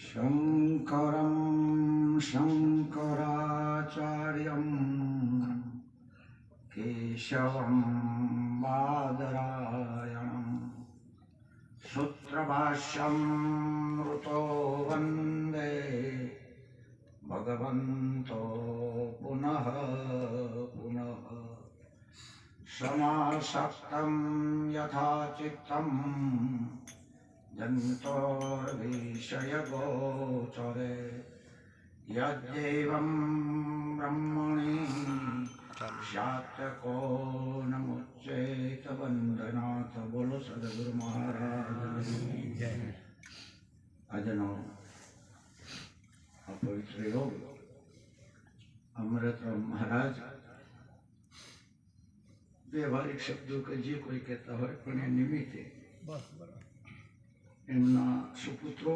शंकरं शंकराचार्यं केशवं बादरायणं सूत्रभाष्यं ऋतो वन्दे भगवन्तो पुनः पुनः समासक्तं यथा चित्तम् जन्तोर्विषयगोचरे यद्देवं ब्रह्मणि शाक्यको नमुच्चेत वंदनाथ। बोलो सद्गुरु महाराज जय। આજનો પવિત્ર યોગ અમૃતરામ મહારાજ વ્યવહારિક શબ્દો કે જે કોઈ કહેતા હોય પણ એ નિમિત્તે એમના સુપુત્રો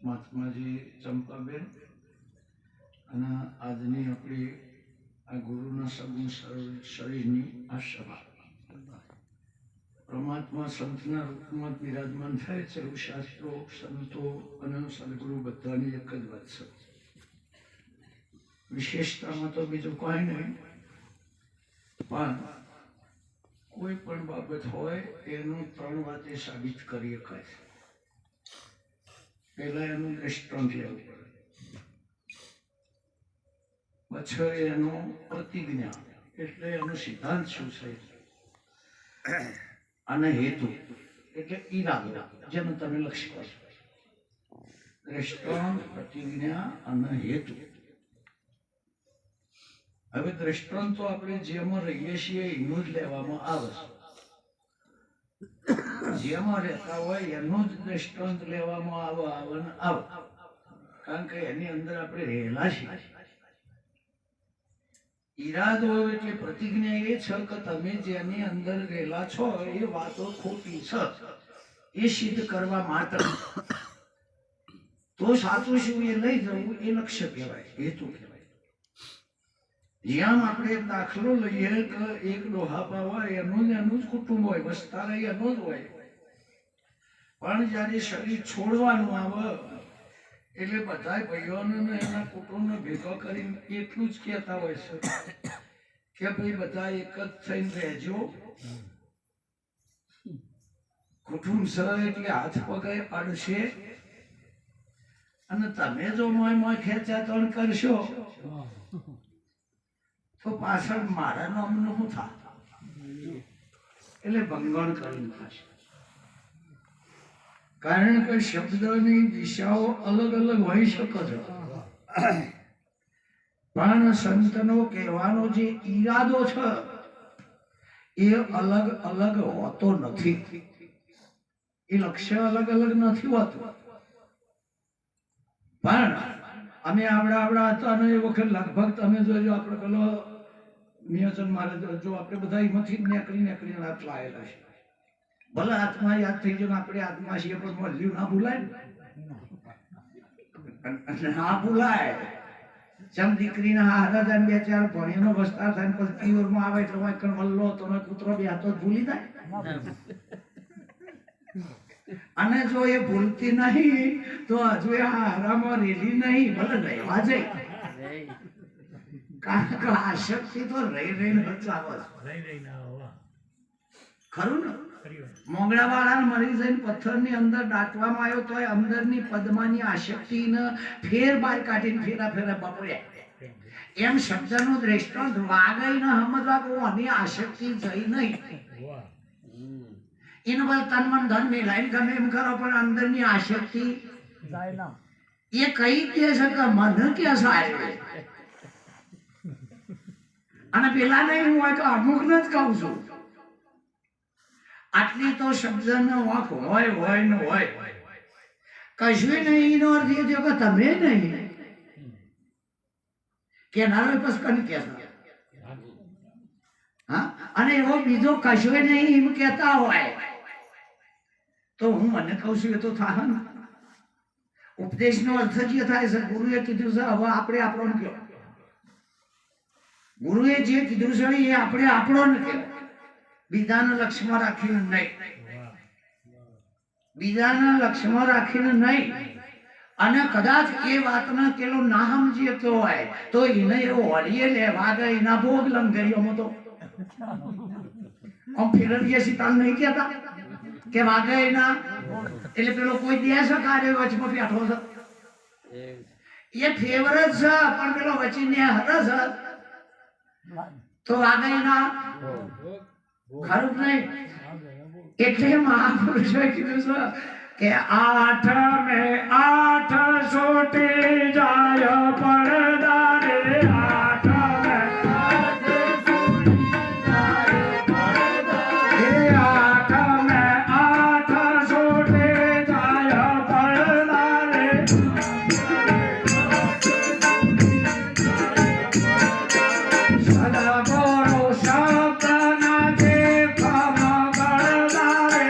મહાત્માજી ચંપાબેન અને આજની આપણી આ ગુરુના સગુણ શરીરની આ સભા પરમાત્મા સંતના રૂપમાં બિરાજમાન થાય છે એવું શાસ્ત્રો સંતો અને સદગુરુ બધાની એક જ વાત છે। વિશેષતામાં તો બીજું કોઈ નહીં, પણ કોઈ પણ બાબત હોય એનું ત્રણ વાતે સાબિત કરી શકાય। પહેલા એનું દ્રષ્ટાંત લેવું પડે, પછી એનું પ્રતિજ્ઞા એટલે એનો સિદ્ધાંત શું છે, અને હેતુ એટલે ઈરાદો જેને તમે લક્ષ્ય કરો। દ્રષ્ટાંત, પ્રતિજ્ઞા અને હેતુ। હવે દ્રષ્ટાંતો આપણે જેમાં રહીએ છીએ એનું જ લેવામાં આવે છે, જેમાં રહેતા હોય એનું જ દ્રષ્ટાંત લેવામાં આવે, કારણ કે એની અંદર આપણે રહેલા છીએ। ઈરાદો એટલે પ્રતિજ્ઞા એ છે કે તમે જેની અંદર રહેલા છો એ વાતો ખોટી છે એ સિદ્ધ કરવા માટે તો સાચું શું એ લઈ જવું એ લક્ષ્ય કહેવાય, હેતુ કહેવાય। જેમ આપણે એક દાખલો લઈએ કે એક ડોહાપા હોય એનું જ કુટુંબ હોય, વસ્તાર એનો જ હોય, પણ જયારે શરીર છોડવાનું આવે એટલે બધા ભાઈઓને એના કુટુંબને ભેગો કરીને એટલું જ કહેતા હોય છે કે ભાઈ બધા એક જ થઈને રહેજો, કુટુંબ છે એટલે હાથ પગે અડશે, અને તમે જો મોય ખેંચાતણ કરશો તો પાછળ મારા નામનું શું થાય, એટલે ભંગણ કરીને થશે। કારણ કે શબ્દની દિશાઓ અલગ અલગ હોઈ શકે છે, પણ સંતનો કહેવાનો જે ઈરાદો છે એ અલગ અલગ હોતો નથી, એ લક્ષ્ય અલગ અલગ નથી હોતું। પણ અમે આવડા હતા અને એ વખત લગભગ તમે જોજો આપણે પેલો નિયોજન મારે જો આપણે બધા એમાંથી નીકળીને હાથ લાયેલા છે, ભલે આત્મા યાદ થઈ ગયો, આપણે આત્મા છીએ પણ મળ્યું ના ભૂલાય, ના ભૂલાય। જેમ દીકરીના હારા થાય બે ચાર ભણીનો વસ્તાર થાય પછી પિયોરમાં આવે એટલે વાંકણ વલ્લો તમે પુત્રો બે હાથો ભૂલી જાય, અને જો એ ભૂલતી નહીં તો હજુ એ હારામાં રેલી નહીં, ભલે રહેવા જાય, કારણ કે આશક્તિ તો રહીને ખરું ને। મોગળા વાળા મરી જઈને પથ્થરની અંદર દાટવામાં આવ્યો તો અંદરની પદ્માની આશક્તિને ફેર બહાર કાઢીને ફેરા બપોર્યા। એમ શબ્દનું દ્રષ્ટાંત વાગઈને સમજવા કે આની આશક્તિ જઈ નહીં, એને બસ તન મન ધન મિલાઈને ગમે એમ કરો પણ અંદરની આશક્તિ એ કઈ દે છે કે મને કે સારી, અને પેલા નહીં હોય તો અમુક ને જ કહું છું, આટલી તો શબ્દનો વાંક હોય ને હોય, કશું નહીં એનો અર્થ એ થયો કે તમે નહીં કેનારો પછી કને કહેતા, હા, અને એવો બીજો કશું નહીં એમ કહેતા હોય તો હું મને કહું છું એ તો થાય ને। ઉપદેશનો અર્થ જે થાય છે, ગુરુએ કીધું છે હવે આપણે આપણો કહો, ગુરુએ જે કીધું છે એ આપણે આપણો ને કહેવાય, બીજાને લક્ષ્યમાં રાખીને નહીં। બીજાના લક્ષ્યમાં રાખીને નહીં. અને કદાચ એ વાતને પેલો ના સમજી તો હોય તો એને એવો હોલીએ લેવા ગઈ એના ભોગ લંગરીઓમાં તો આમ ફેરવીએ સીતાલ નહીં કહેતા કે વાગે એના એટલે પેલો કોઈ દેશ કાર્ય વચમાં બેઠો છે એ ફેવરેટ છે પણ પેલો વચીને હરે છે તો વાગે એના ખરું નહીં. એટલે મહાપુરુષોએ કીધું છે કે 8 મે 8 છૂટી જાય પડદા રે 8 મે 8 છૂટી જાય પડદા એ 8 મે 8 છૂટી જાય પડદા રે સદા બોલો શબ્દ ના દેખમ ગળદા રે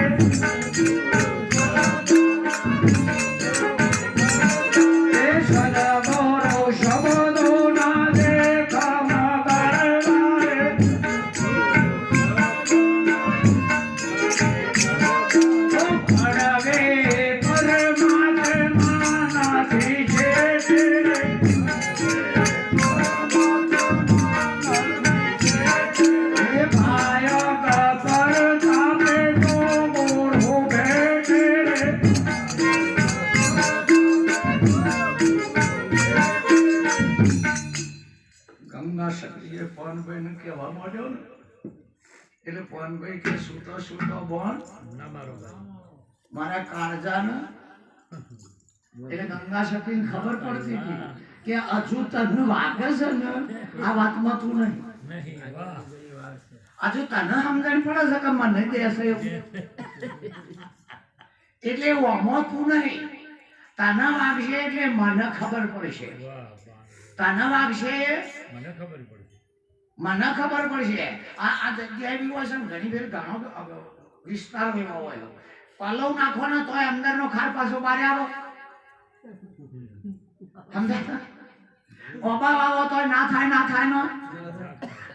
કહેવા માંડ્યો ને એટલે પવનભાઈ કે સૂતો સૂતો બોન મારા કાળજાને એટલે ગંગા સતીને ખબર પડતી હતી કે હજુ તને વાગે છે ને આ વાતમાં તું નહીં હજુ તને સમજણ પડે છે કે મને દેશે એટલે ઓમો તું નહીં તને વાગશે એટલે મને ખબર પડશે તને વાગશે મને ખબર પડશે. આ જગ્યાએ બી હોય છે ઘણી ફેર ઘણો વિસ્તાર એવો હોય પલવ નાખો ને તોય અંદરનો ખાર પાછો બહાર આવો સમજાય ઓબા વાવો તોય ના થાય નો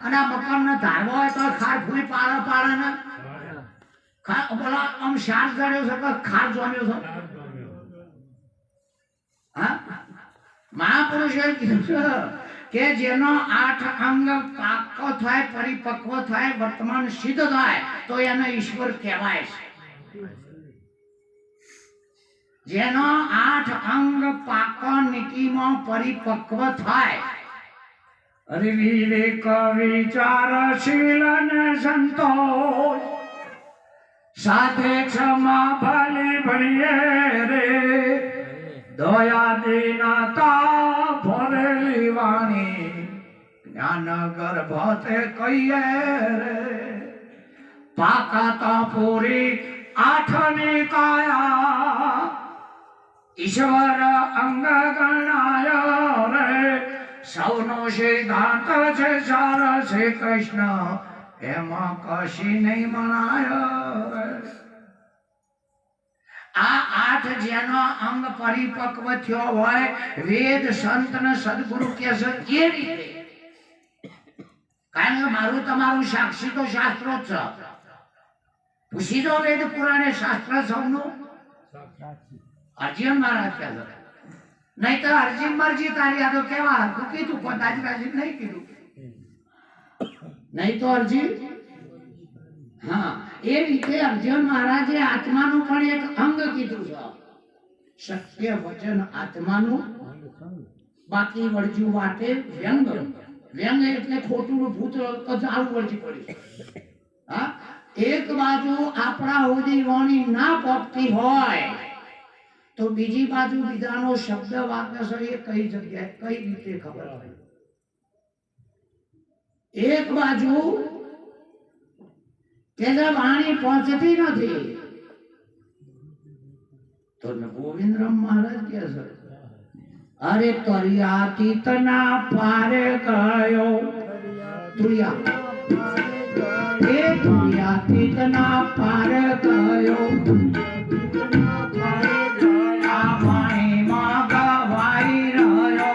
અને આ મકાન ને ધારવો હોય તો ખાર ફૂઈ પાડે ને બોલા આમ શાર જડ્યો છે કે ખાર જોમ્યો છે. હા મહાપુરુષોએ કીધું છે કે જેનો 8 અંગ પાકો થાય પરિપક્વ થાય વર્તમાન સિદ્ધ થાય તો એને ઈશ્વર કહેવાય છે. જેનો 8 અંગ પાકો નીતિમાં પરિપક્વ થાય અરે વિવેક વિચારશીલ ને સંતોષ સાથે ક્ષમા ભલી ભણીએ રે દયા દીનતા ભરેલી વાણી જ્ઞાન ગર્ભતે કહીએ રે પાકાતા પૂરી 8ની કાયા ઈશ્વર અંગ ગણાય રે સૌનો સિદ્ધાંત છે સાર શ્રી કૃષ્ણ એમાં કશી નહીં મનાય રે. આ 8 જેનો અંગ પરિપક્વ થયો હોય વેદ સંત ને સદગુરુ કે છે એ રીતે કારણ કે મારું તમારું સાક્ષી તો શાસ્ત્રો જ છે. પૂછી દો વેદ પુરાણે શાસ્ત્ર સૌનું અર્જુન મહારાજ કહે છે નહીં તો અર્જુન મરજી તારી આ તો કેવા તું કીધું કદાચ રાજી નહીં કીધું નહીં તો અર્જુન હા એ રીતે અર્જુન મહારાજે આત્માનું પણ એક અંગ કીધું છે. સત્ય વચન આત્માનું બાકી વળજુ વાટે વ્યંગ વ્યંગ એટલે ખોટું ભૂત તો ચાલુ વળજી પડી. હા એક બાજુ આપણા સુધી વાણી ના પહોંચતી હોય તો બીજી બાજુ બીજાનો શબ્દ વાક્ય છે એ કઈ જગ્યાએ કઈ રીતે ખબર પડે. એક બાજુ કે વાણી પહોંચતી નથી તો ગોવિંદરામ મહારાજ કે છે અરે તરિયાતીતના પારે ગયો તરિયાતીતના પારે ગયો આ વાણીમાં ગવાઈ રહ્યો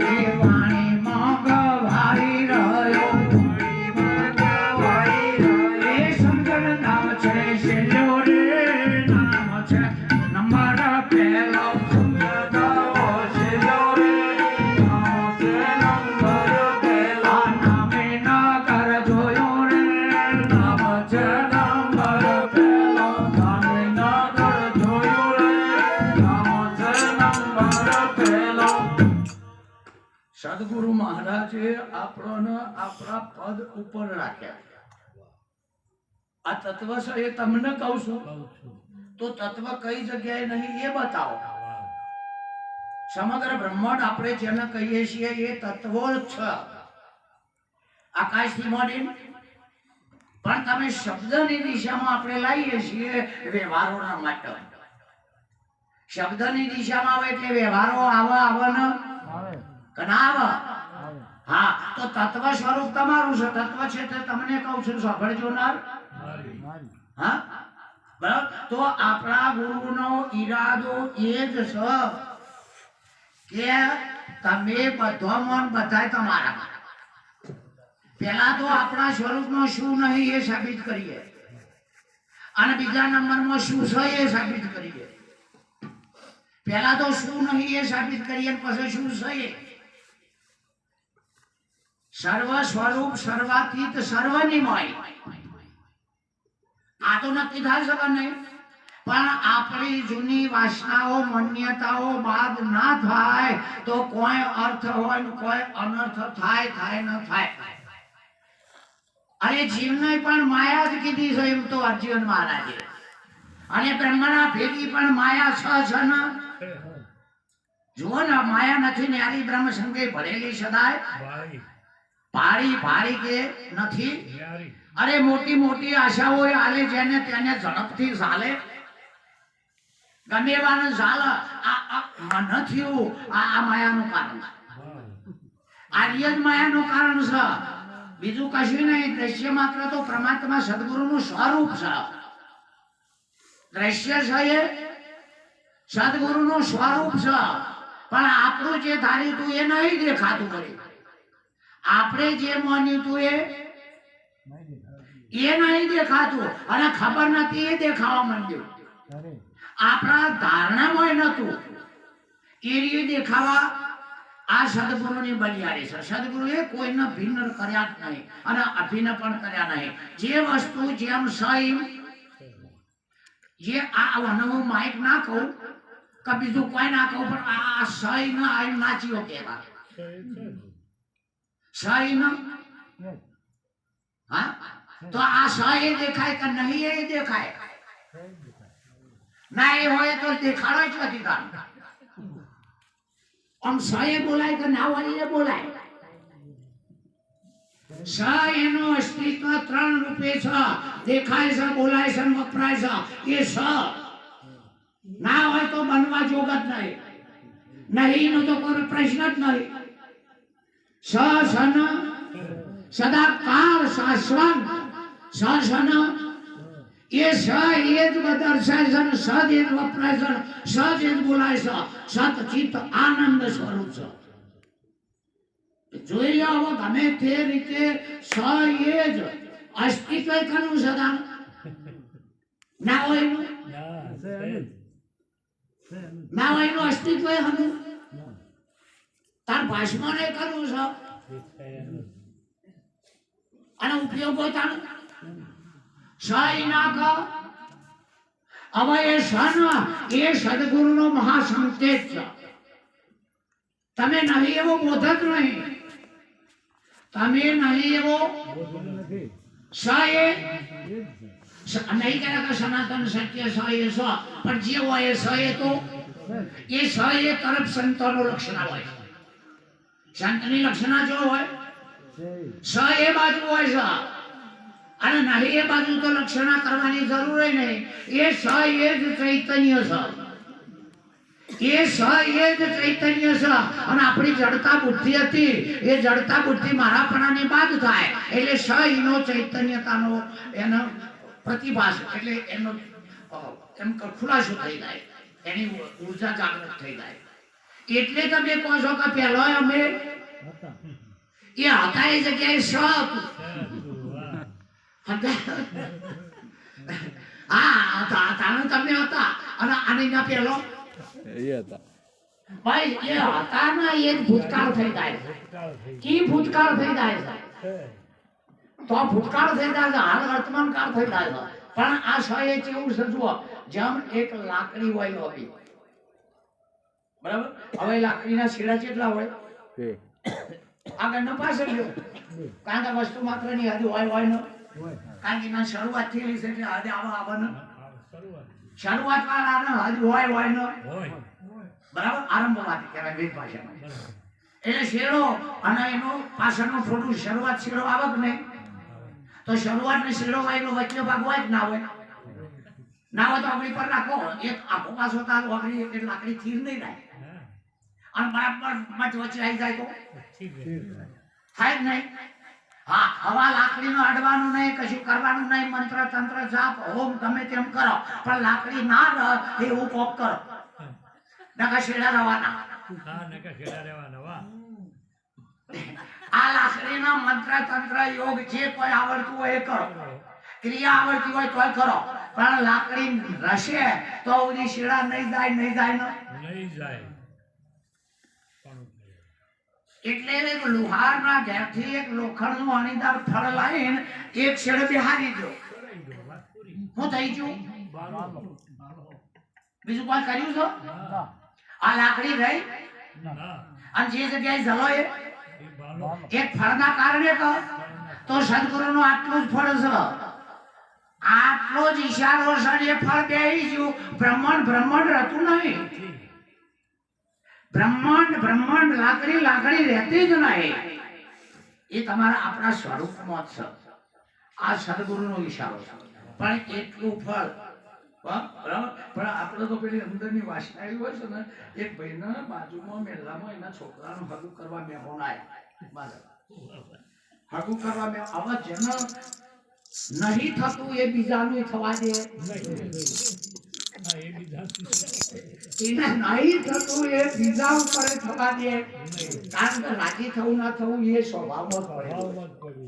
એ વાણીમાં ગવાઈ રહ્યો એ સમજણ નામ છે શેલ્યો રે નામ છે નંબર પહેલો સમજાવો શેલ્યો રે નામ છે નંબર પહેલો નામે નગર જોયો રે નામ છે નંબર પહેલો નામે નગર જોયો રે નામ છે નંબર પહેલો સદગુરુ મહારાજે આપણને આપણા પદ ઉપર રાખ્યા આ તત્વ છે એ તમને કહું છું તો તત્વ કઈ જગ્યાએ નહીં એ બતાવો સમગ્ર બ્રહ્માંડ આપણે જેને કહીએ છીએ એ તત્વો જ છે આકાશથી માંડીને પણ તમે શબ્દની દિશામાં આપણે લાવીએ છીએ વ્યવહારોના માટે શબ્દની દિશામાં આવે એટલે વ્યવહારો આવે ને કનાવ હા તો તત્વ સ્વરૂપ તમારું છે તત્વ છે તે તમને કહું છું સાંભળજો નાર હા બરાબર તો આપણા ગુરુનો ઈરાદો એ જ છે કે તમે બધામાં બધા તમારા પહેલા તો આપણા સ્વરૂપમાં શું નહીં એ સાબિત કરીએ અને બીજા નંબરમાં શું છે એ સાબિત કરીએ પહેલા તો શું નહીં એ સાબિત કરીએ પછી શું છે સર્વ સ્વરૂપ સર્વાતીત સર્વનિમય આ તો નક્કી થાય શકે નહીં પણ આપણી જૂની વાસનાઓ માન્યતાઓ બાદ ના થાય તો કોઈ અર્થ હોય કોઈ અનર્થ થાય ન થાય અને જીવને પણ માયા જ કીધી છે એમ તો અર્જુન મહારાજે અને બ્રહ્મણા ભેગી પણ માયા છે ને જુઓ ને માયા નથી ન્યારી બ્રહ્મ સંગે ભરેલી સદાય ભારી કે નથી અરે મોટી મોટી આશાઓ આલે જેને તેને ઝડપથી ચાલે ગમે એવાને ચાલે નથી આ માયાનું કારણ આ રિયલ માયાનું કારણ છે બીજું કશું નહીં દ્રશ્ય માત્ર તો પરમાત્મા સદગુરુનું સ્વરૂપ છે દ્રશ્ય છે એ સદગુરુનું સ્વરૂપ છે પણ આપણું જે ધાર્યું હતું એ નહીં દેખાતું કરી આપણે જે માન્યું હતું એ નહીં દેખાતું અને ખબર નથી એ દેખાવા માંડ્યું આપણા ધારણામાં નતું એ રીતે દેખાવા આ સદગુરુની બલિયારી છે સદગુરુએ કોઈને ભિન્ન કર્યા જ નહીં અને અભિન્ન પણ કર્યા નહીં જે વસ્તુ જેમ સહી જે આ હું માઇક ના કહું કે બીજું કોઈ ના કહું પણ આ સહી ના નાચીઓ કહેવા સહી ન હા તો આ સહી દેખાય કે નહીં એ દેખાય ના એ હોય તો દેખાડો જ નથી તાર આમ સહી બોલાય કે ના હોય એ બોલાય સ એનું અસ્તિત્વ ત્રણ રૂપે છે દેખાય છે બોલાય છે વપરાય છે એ સ ના હોય તો બનવા જોગ જ નહીં નો તો કોઈ પ્રશ્ન જ નહીં સન સદા કાળ શાશ્વત સન એ સ એ જ દર્શાય છે સ જ વપરાય છે સ જ બોલાય છે સત ચિત્ત આનંદ સ્વરૂપ છે જોઈ લો ગમે તે રીતે સ એ જ અસ્તિત્વ કનું સદા ના હોય ના હોય એનું અસ્તિત્વ હનું તાર ભાષમાં નહીં કરવું છે અને ઉપયોગ પોતાનો સહી ના કહો હવે એ સન એ સદગુરુનો મહાસંકેત છે તમે નહીં એવો બોધક નહીં તમે નહીં એવો સ એ નહીં કરે કે સનાતન સત્ય સ એ સ પણ જે હોય એ સ એ તો એ સ એ તરફ સંતોનું લક્ષણ હોય સંતની લક્ષણા જો હોય સ એ બાજુ હોય છે અને નહીં એ બાજુ તો લક્ષણા કરવાની જરૂર નહીં એ સ એ જ ચૈતન્ય છે એ સ એ જ ચૈતન્ય છે અને આપણી જડતા બુદ્ધિ હતી એ જડતા બુદ્ધિ મારાપણાની બાદ થાય એટલે સ એનો ચૈતન્યતાનો એનો પ્રતિભાસ એટલે એનો એમ ખુલાસો થઈ જાય એની ઉર્જા જાગૃત થઈ જાય એટલે તમે કહો છો કે પહેલો અમે એ હતા એ જગ્યાએ સ હતું હા તાણે તમે હતા અને આની ના પેલો એ હતા ભાઈ એ હતા ને એ ભૂતકાળ થઈ જાય કી ભૂતકાળ થઈ જાય તો આ ભૂતકાળ થઈ જાય છે હાલ વર્તમાન કાળ થઈ જાય છે પણ આ સહે કેવું છે જુઓ જેમ એક લાકડી હોય હોય બરાબર હવે લાકડીના છેડા કેટલા હોય આગળ ન પાછળ લ્યો કારણ કે વસ્તુ માત્ર ની હદ હોય ન કારણ કે એના શરૂઆત થયેલી છે એટલે હદ આવવાનું શરૂઆત વાળા હદ હોય ન બરાબર આરંભવાદી કહેવાય વેદ ભાષામાં એટલે શેડો અને એનો પાછળનો થોડું શરૂઆત શેડો આવક નહીં તો શરૂઆત ને શેડો હોય એનો વચ્ચે ભાગ હોય કે ના હોય ના હોય તો આપણી પર રાખો એક આખો પાછો તાર વાગડી એટલે લાકડી થીર નહીં રહે અને બરાબર મત વચ્ચે આવી જાય તો થાય જ નહીં હા હવા લાકડીનો અડવાનું નહીં કશું કરવાનું નહીં મંત્ર તંત્ર જાપ હોમ તમે તેમ કરો પણ લાકડી ના રહે એવું કોક કરો નકા શેડા રવાના આ લાકડીના મંત્ર તંત્ર યોગ જે કોઈ આવડતું હોય એ કરો ક્રિયા આવડતી હોય તોય કરો પણ લાકડી રશે તો ઉડી શેડા નહીં જાય ને એટલે એક લુહારના ઘેરથી એક લોખંડનું અણીદાર ફળ લાવીને એક શેડે બેહારી દો હું થઈ ગયું બીજું કોઈ કર્યું છો આ લાકડી રહી અને જે જગ્યાએ જલો એક ફળના કારણે કહો તો સદગુરુનું આટલું જ ફળ છે આટલો જ ઈશારો છે એ ફળ બેહી ગયું બ્રહ્માંડ રહેતું નહીં બ્રહ્માંડ લાકડી રહેતી જ નહીં એ તમારા આપણા સ્વરૂપમાં છે આ સદગુરુનો ઈશારો છે પણ એટલું ફળ બરાબર પણ આપણે તો પેલી અંદરની વાસના એવી હોય છે ને એક ભાઈના બાજુમાં મેલામાં એના છોકરાનું હગું કરવા મહેમાન આવ્યા હગું કરવા આવા જેને નહીં થતું એ બીજાનું થવા દે એને નહીં થતું એ બીજા ઉપર થવા દે કારણ કે રાજી થવું ના થવું એ સ્વભાવમાં પડે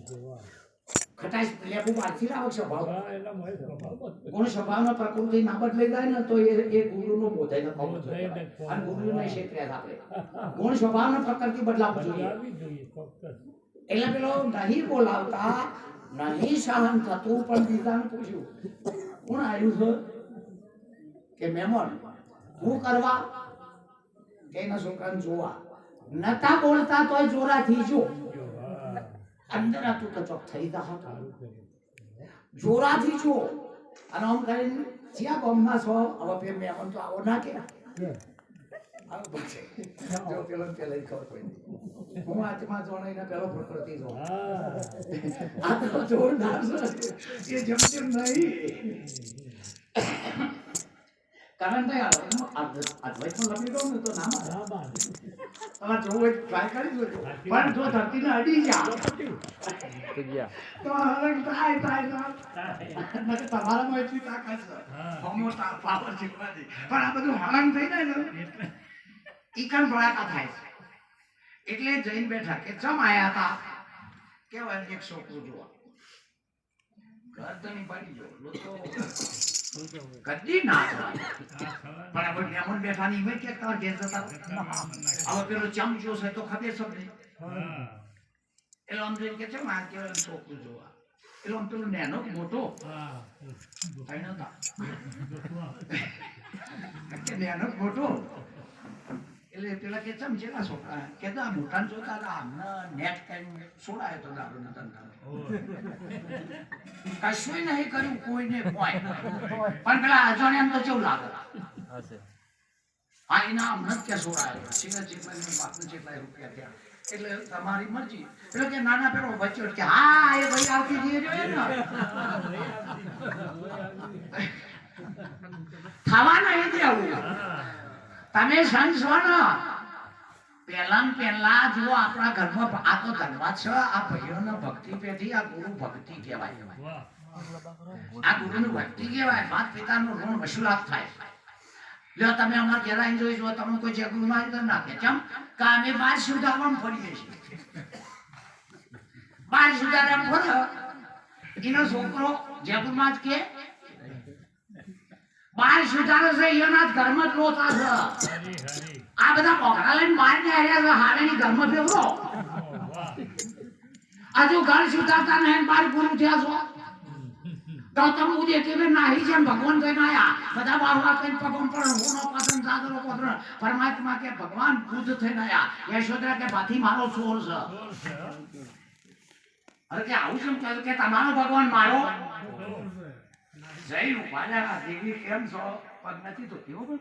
ખટાશ લેબુ બહારથી લાવો સ્વભાવ ગુણ સ્વભાવમાં પ્રકૃતિ ના બદલાઈ જાય ને તો એ ગુરુનો બોધાય ન થવો જોઈએ અને ગુરુને ક્ષેત્રે આપણે ગુણ સ્વભાવનો પ્રકૃતિ બદલાવવું જોઈએ એટલે પેલો નહીં બોલાવતા નહીં સહન થતું પણ બીજાને પૂછ્યું કોણ આવ્યું છે કે મહેમાન હું કરવા કે એના છોકરાને જોવા નતા બોલતા તોય જોરાથી જો અંદર હતું તો ચોક થઈ જા જોરાથી જો અને આમ કરીને જ્યાં ગામના છો હવે પે મહેમાન તો આવો ના કે આવો પછી જો પેલો પેલા ખબર પડી હું આત્મા જોણાઈને પેલો પ્રકૃતિ જો આ તો જોરદાર છે એ જમજમ નહીં કારણ કે અદ્વૈતમાં લખી દઉં ને તો નામ તમારે જોવું હોય ટ્રાય કરી જોજો પણ જો ધરતીને અડી જા તો હલક થાય તમારામાં એટલી તાકાત છે હોમો પાવર શીખવાથી પણ આ બધું હલન થઈ જાય ને ઈકન ભળાકા થાય છે એટલે જઈને બેઠા કે ચમ આયા હતા કેવાય એક છોકરું જોવા ગરદની પડી જો લોકો કદી ના પણ આપણે મહેમાન બેઠા ની મેં કે તાર ઘેર જતા હવે પેલો ચમચો છે તો ખબર સબને એટલે આમ જોઈને કે છે માં કેવા છોકરું જોવા એટલે આમ પેલો નેનો મોટો કઈ નતા કે નેનો મોટો એટલે પેલા કે ચમચેલા છોકરા કે આ મોટા જોતા હતા આમને નેટ કરીને છોડાયો તો દારૂ નતા કશું નહીં કર્યું કોઈને કોઈ પણ પેલા અજાણ્યા તો કેવું લાગે આ એના આમ નથી કે છોડાયો સિગરેટ જેટલા બાપનું જેટલા રૂપિયા થયા એટલે તમારી મરજી એટલે કે નાના પેલો બચ્ચો કે હા એ ભાઈ આવતી જઈએ જોઈએ ને થવાના એ આવું તમે સંસો ને પહેલા જો આપણા ઘરમાં આ તો ધન્યવાદ છે આ ભાઈઓને ભક્તિ પેથી આ ગુરુ ભક્તિ કહેવાય આ ગુરુની ભક્તિ કહેવાય માત પિતાનું ઋણ વસૂલાત થાય લ્યો તમે અમારા ઘેર આવીને જોઈ જો તમે કોઈ જે ગુરુ મારી કરી નાખે ચમ કે અમે 12 સુધારવામાં ફરીએ છીએ 12 સુધારવામાં ફરો એનો છોકરો જયપુરમાં જ કે બાર સુધારે છે એના ઘરમાં જ લોચા છે આ બધા પોખરા લઈને બહાર ને આવ્યા છે હારેની ઘરમાં ફેવરો આજુ ઘર સુધારતા નહીં બાર પૂરું થયા છો ગૌતમ બુદ્ધે કેવી નાહી છે ભગવાન કઈ આયા બધા બાવા કઈ પગમ પર હોનો પતન સાગરો પત્ર પરમાત્મા કે ભગવાન બુદ્ધ થઈને આયા યશોદરા કે બાથી મારો છોર છે અરે કે આવું કેમ કહ્યું કે તમારો ભગવાન મારો જય રૂપાલા દેવી કેમ છો પગ નથી તો કેવો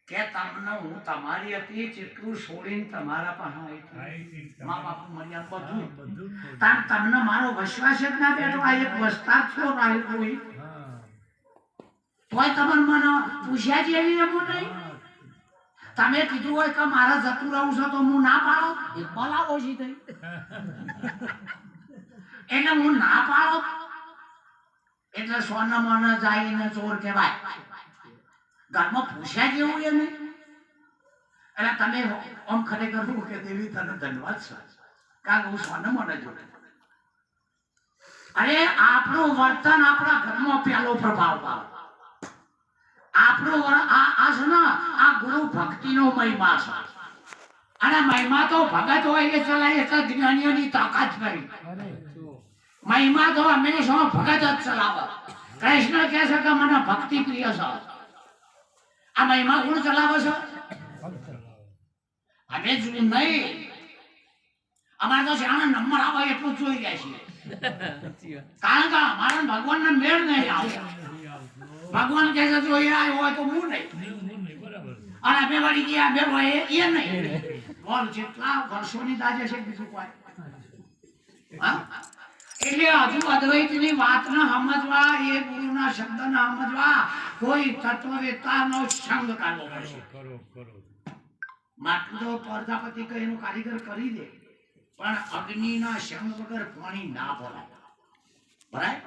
કે તમને હું તમારી હતી જેટલું છોડીને તમારા પાસે આવી મા બાપ મર્યાદા બધું તાર તમને મારો વિશ્વાસ જ ના બેઠો આ એક વસ્તા છો રાહી કોઈ તોય તમને મને પૂછ્યા જેવી એમ નહીં તમે કીધું હોય કે મારા જતું રહું છો તો હું ના પાડો એ બોલાવો છે થઈ એટલે હું ના પાડો એટલે સોના મને જાઈને ચોર કહેવાય ઘરમાં પૂછ્યા જેવું એ નહીં એટલે તમે આમ ખરેખર શું કે દેવી તને ધન્યવાદ છે કારણ કે હું સોના મને જોડે અરે આપણું વર્તન આપણા ઘરમાં પહેલો પ્રભાવ પાડે આપણું આ છે ને આ ગુરુ ભક્તિનો મહિમા છે અને મહિમા તો ભગત હોય એ ચલાય એટલે જ્ઞાનીઓની તાકાત કરી મહિમા તો હંમેશા ભગત જ ચલાવે કૃષ્ણ કહે છે કે મને ભક્તિ પ્રિય છે આ મહિમા કોણ ચલાવે છે અમે જોયું નહીં અમારે તો જાણે નંબર આવે એટલું જોઈ જાય છે કારણ કે અમારા ભગવાનને મેળ નહીં આવે ભગવાન કહે છે જો એ આવ્યો હોય તો હું નહીં અને બે વાળી ગયા બે હોય એ નહીં બોલ જેટલા વર્ષોની દાજે છે બીજું કોઈ એટલે હજુ અદ્વૈતની વાતને સમજવા એ ગુરુના શબ્દને સમજવા કોઈ તત્વવેતાનો સંગ કરવો પડશે માટલું તો પ્રજાપતિ કઈ એનું કારીગર કરી દે પણ અગ્નિના સંગ વગર પાણી ના ભરાય ભરાય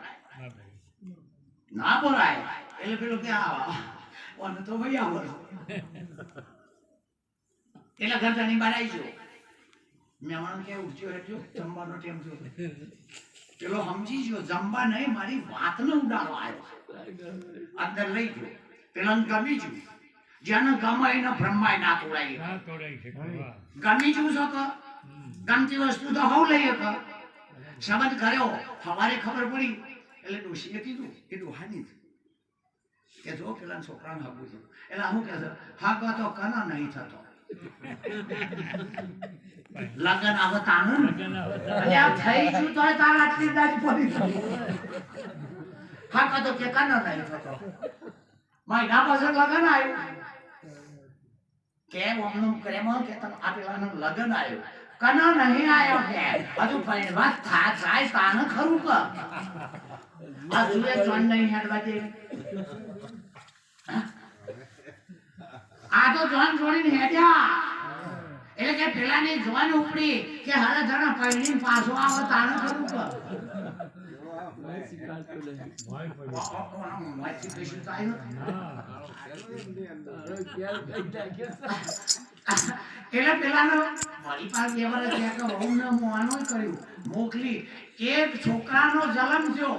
ના ભરાય એટલે પેલો કે આવા તો ભાઈ આવો એટલે ઘરની બહાર આવી ગયો મહેમાન કે ઉઠ્યો હેઠો જમવાનો ટેમ થયો પેલો સમજી ગયો જમવા નહીં મારી વાતનો ઉડાડો આવ્યો અંદર લઈ ગયો પેલા ગમી ગયું જેને ગમે એને બ્રહ્માય ના તોડાય ગમી ગયું છો તો ગમતી વસ્તુ તો હવ લઈએ કે શબ્દ કર્યો સવારે ખબર પડી એટલે ડોશીએ કીધું એ ડોહાની કે જો પેલા છોકરાને હગું છે એટલે હું કે હગ તો કના નહીં થતો લગન આવતા ને થઈ ગયું તો તારા આટલી દાજ પડી હગ તો કે કનો નહીં થતો મહિના પછી લગન આવ્યું કે ઓમનું પ્રેમ કે તમે આ પેલાનું લગન આવ્યું કનો નહીં આવ્યો કે હજુ પરિવાર થાય તાને ખરું કે આ જુએ જોન નહીં હેડવા દે આ તો જોન જોડીને હેડ્યા એટલે કે પેલાની જોન ઉપડી કે હરે જણા પૈણી પાછો આવે તાને ખરું કે એટલે પેલાનો મારી પાસે વ્યવહાર ત્યાં કે વહુને મોવાનો કર્યું મોકલી એક છોકરાનો જન્મ થયો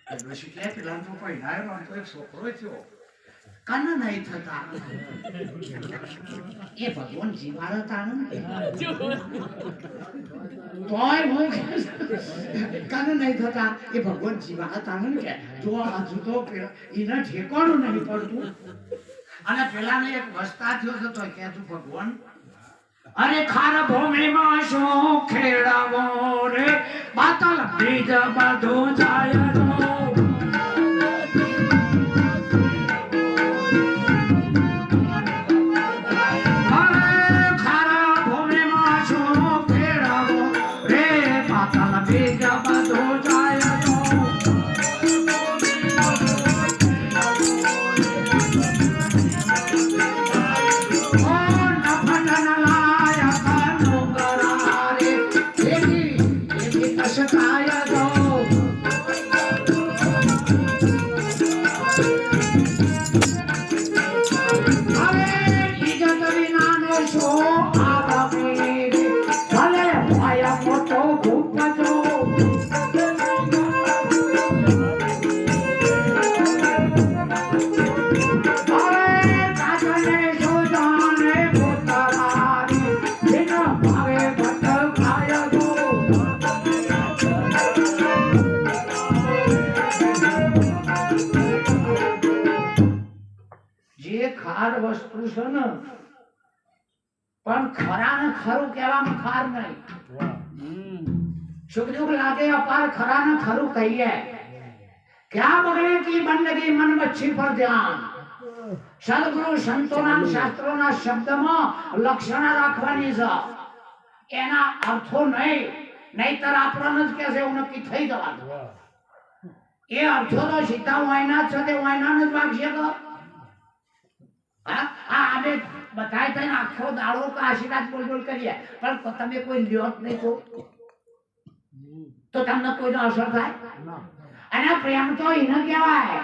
એટલે પેલાનો પહેરાયો તો એક છોકરો થયો કન નહીં થતા એ ભગવાન જીવાડો તાણ તોય હું કન નહીં થતા એ ભગવાન જીવાડો તાણ કે જો હજુ તો એને ઠેકાણું નહીં પડતું અને પેલાને એક વસ્તા થયો છે તો કે તું ભગવાન અરે ખાર ભૂમિમાં શું ખેડાવો રે બાતલ બીજ બધું જાય વસ્તુ છે ને પણ ખરા ને ખરું કહેવામાં ખાર નહીં. સુખ દુઃખ લાગે અપાર ખરા ને ખરું કહીએ. क्या बगड़े की बंदगी मन मच्छी पर ध्यान. સદગુરુ સંતોના શાસ્ત્રોના શબ્દમાં લક્ષણ રાખવાની છે, એના અર્થો નહીં. નહીતર આપણને જ કે છે એવું નક્કી થઈ જવાનું. એ અર્થો તો સીધા વાયના છે તે વાયના જ વાગશે તો અમે બધાય થઈને આખો દાડો કે આશીર્વાદ બોલ બોલ કરીએ પણ તમે કોઈ લ્યો જ નહીં તો તમને કોઈનો અસર થાય. અને પ્રેમ તો એને કહેવાય